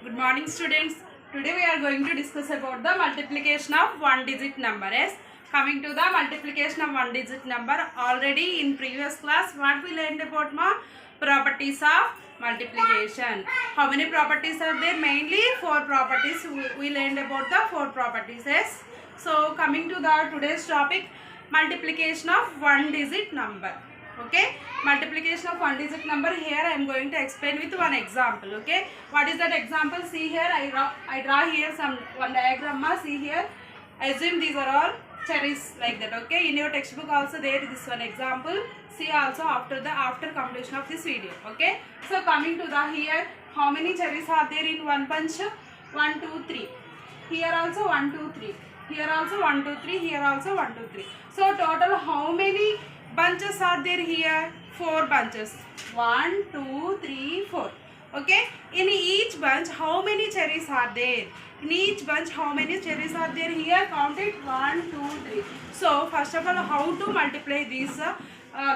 Good morning, students. Today we are going to discuss about the multiplication of one digit number. Yes, coming to the multiplication of one digit number. Already in previous class, what we learned about properties of multiplication. How many properties are there? Mainly four properties. We learned about the four properties. Yes. So coming to the today's topic, multiplication of one digit number. Okay, multiplication of one digit number. Here I am going to explain with one example. Okay, what is that example? See here, I draw here one diagram. See here, assume these are all cherries like that. Okay, in your textbook also there is this one example. See also after completion of this video. Okay, so coming to the here, how many cherries are there in one bunch? 1 2 3. Here also 1 2 3. Here also 1 2 3. Here also 1 2 3. So total how many bunches are there here? 4 bunches. 1 2 3 4. Okay, in each bunch how many cherries are there? In each bunch how many cherries are there? Here count it 1 2 3. So first of all, how to multiply these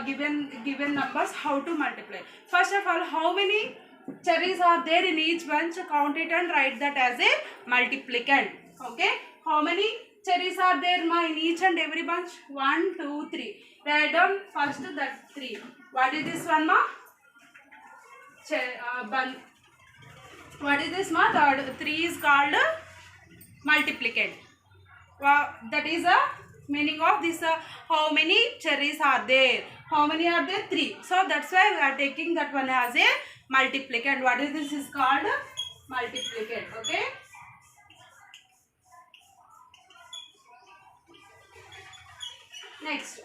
given numbers? How to multiply? First of all, how many cherries are there in each bunch? Count it and write that as a multiplicand. Okay, how many cherries are there in each and every bunch? 1 2 3. Write down first that 3. What is this one what is this third? 3 is called multiplicand. That is a meaning of this. How many cherries are there? How many are there? 3. So that's why we are taking that one as a multiplicand. What is this is called multiplicand. Okay. Next.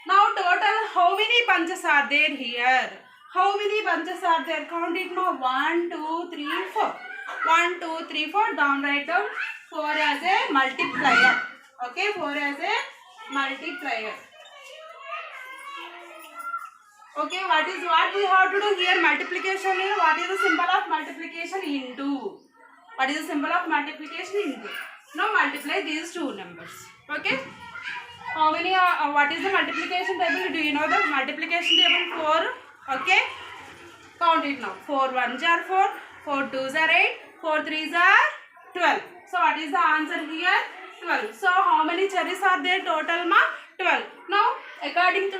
Now total how many bunches are there here? How many bunches are there? Count it now. 1 2 3 4. 1 2 3 4. Down write down 4 as a multiplier. Okay, 4 as a multiplier. Okay, what we have to do here? Multiplication. What is the symbol of multiplication? Into. What is the symbol of multiplication? Into. Now multiply these two numbers. Okay. How many what is the multiplication table? Do you know the multiplication table? 4. Okay. Count it now. 4 1s are 4. 4 2s are 8. 4 3s are 12. So what is the answer here? 12. So how many cherries are there total 12. Now according to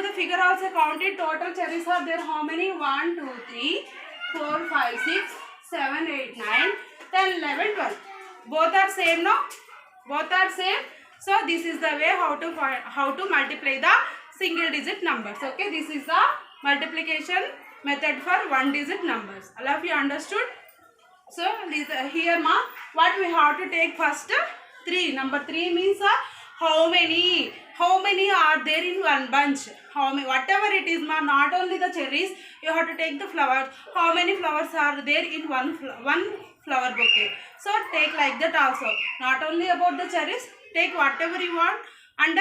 the figure also count it. Total cherries are there how many? 1 2 3 4 5 6 7 8 9 10 11 12. Both are same, no? Both are same. So this is the way how to multiply the single digit numbers. Okay, this is the multiplication method for one digit numbers. All of you understood? So here what we have to take first? 3. Number 3 means how many are there in one bunch? How many, whatever it is not only the cherries, you have to take the flowers. How many flowers are there in one flower bouquet? So take like that also. Not only about the cherries, take whatever you want and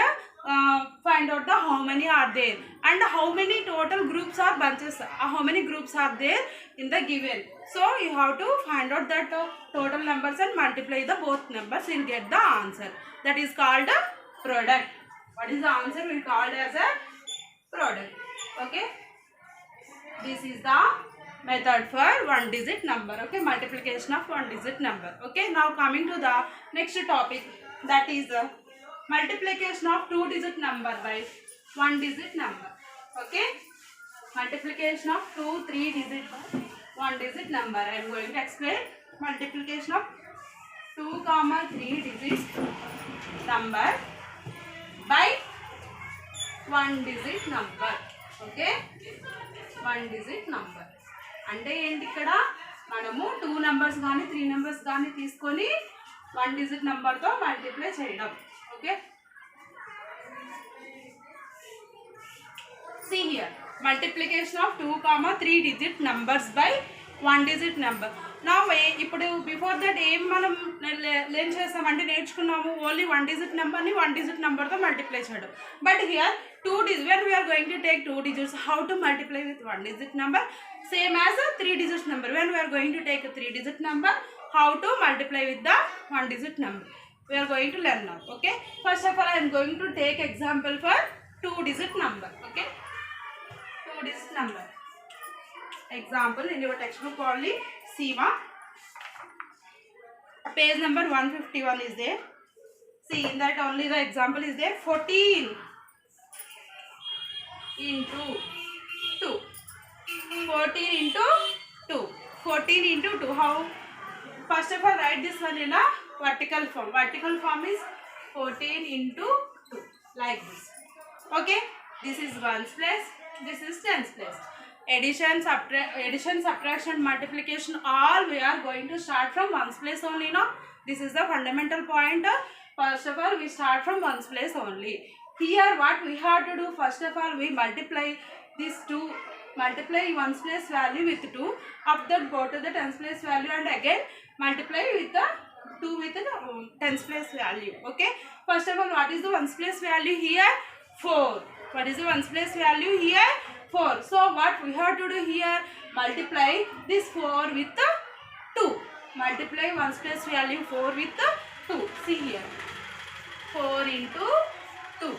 find out the how many are there and how many total groups or bunches, how many groups are there in the given. So you have to find out that total numbers and multiply the both numbers. You will get the answer. That is called a product. What is the answer? We called as a product. Okay. This is the method for one digit number. Okay, multiplication of one digit number. Okay, now coming to the next topic, that is multiplication of two digit number by one digit number. Okay, multiplication of 2 3 digit by one digit number. I am going to explain multiplication of 2 3 digit number by one digit number. Okay, one digit number అంటే ఏంటి ఇక్కడ మనము 2 numbers గాని 3 numbers గాని తీసుకొని one digit number తో multiply చేయడం. Okay, see here multiplication of 2 3 digit numbers by one digit number. Now ఇప్పుడు బిఫోర్ దట్ ఏం మనం లేం చేస్తామంటే నేర్చుకున్నాము ఓన్లీ వన్ డిజిట్ నెంబర్ని వన్ డిజిట్ నెంబర్తో మల్టిప్లై చేయడం. But here when we are going to take 2 digits, how to multiply with 1 digit number? Same as a 3 digit number. When we are going to take a 3 digit number, how to multiply with the 1 digit number? We are going to learn now. Okay. First of all, I am going to take example for 2 digit number. Okay. 2 digit number. Example in your textbook only. See Page number 151 is there. See, in that only the example is there. 14 into 2. 14 into 2. 14 into 2. How? First of all, write this one in a vertical form. Vertical form is 14 into 2. Like this. Okay? This is 1's place. This is 10's place. Addition, subtraction, multiplication, all we are going to start from 1's place only. No? This is the fundamental point. First of all, we start from 1's place only. Here what we have to do, first of all, we multiply these two. Multiply 1's place value with 2. After that, go to the 10's place value and again multiply with the 2 with the 10's place value. Okay. First of all, what is the 1's place value here? 4. What is the 1's place value here? 4. So what we have to do here? Multiply this 4 with the 2. Multiply 1's place value 4 with the 2. See here. 4 into 2.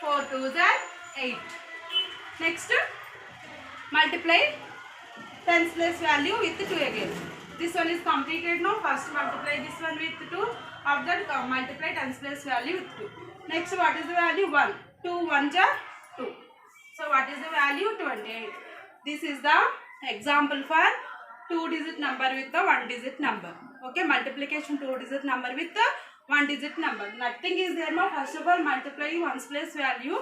4 2s are 8. Next, multiply 10's place value with 2 again. This one is completed now. First multiply this one with 2. After that multiply 10's place value with 2. Next, what is the value? 1. 2 1s are 2. So what is the value? 28. This is the example for 2-digit number with the 1-digit number. Okay, multiplication 2-digit number with the 1-digit number. Nothing is there now. First of all, multiply 1's place value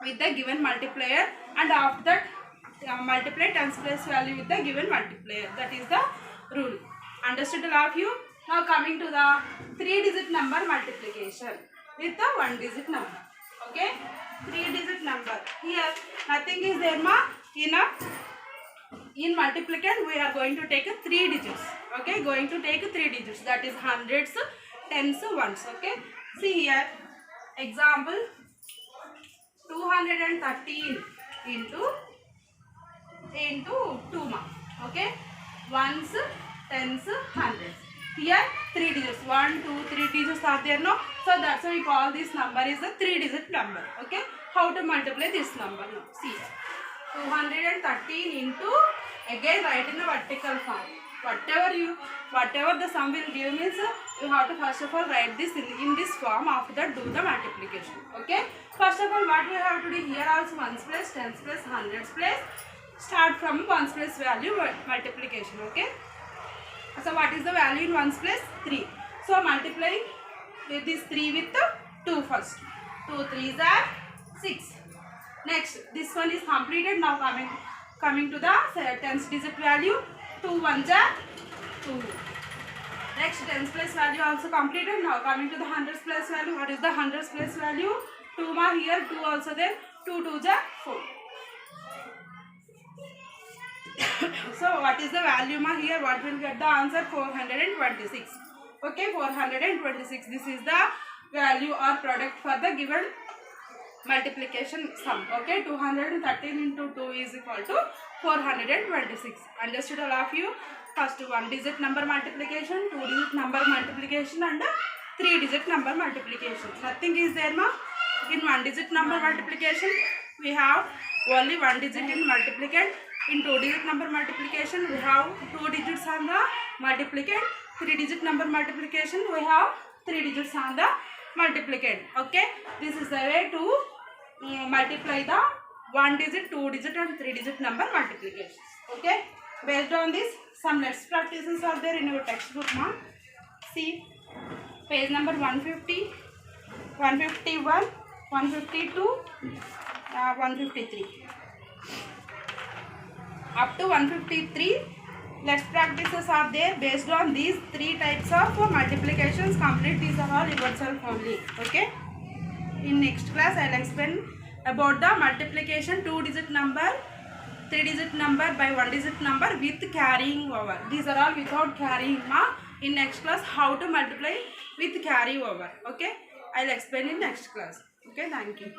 with the given multiplier, and after that multiply 10's place value with the given multiplier. That is the rule. Understood all of you? Now coming to the 3-digit number multiplication with the 1-digit number. Okay, 3-digit number. Here nothing is there ma. In multiplicand we are going to take 3 digits. Okay, going to take 3 digits. That is hundreds, tens, ones. Okay, see here example 213 into 2 ma. Okay, ones, tens, hundreds. Here 3 digits. 1, 2, 3 digits are there no. So that's why we call this number is a 3-digit number. Okay, how to multiply this number now? See, 213 into, again write in a vertical form. Whatever the sum will give means you have to first of all write this in this form. After that do the multiplication. Okay, first of all what we have to do here also 1's place, 10's place, 100's place. Start from 1's place value multiplication. Okay, so what is the value in 1's place? 3. So multiply this 3 with the 2 first. 2 3s are 6. Next, this one is completed. Now coming to the 10's digit value. 2 1s are 2. Next, 10's place value also completed. Now coming to the 100's place value. What is the 100's place value? 2 ma here, 2 also there. 2 2s are 4. So what is the value ma here? What will get the answer? 426. Okay, 426. This is the value or product for the given multiplication sum. Okay, 213 into 2 is equal to 426. Understood all of you? First 1-digit number multiplication, 2-digit number multiplication and 3-digit number multiplication. Nothing is there ma. In 1-digit number multiplication we have only 1 digit in multiplicand. In 2-digit number multiplication we have 2 digits on the multiplicand. 3-digit number multiplication we have 3 digits on the multiplicand. Okay, this is the way to multiply the 1-digit, 2-digit and 3-digit number multiplications. Okay, based on this some next practices are there in your textbook ma. See page number 150, 151, 152, 153. Up to 153 let's practices are there. Based on these 3 types of multiplications, complete these are all yourself only. Okay, in next class I will explain about the multiplication 2-digit number, 3-digit number by 1-digit number with carrying over. These are all without carrying ma. In next class how to multiply with carry over. Okay, I will explain in next class. Okay, thank you.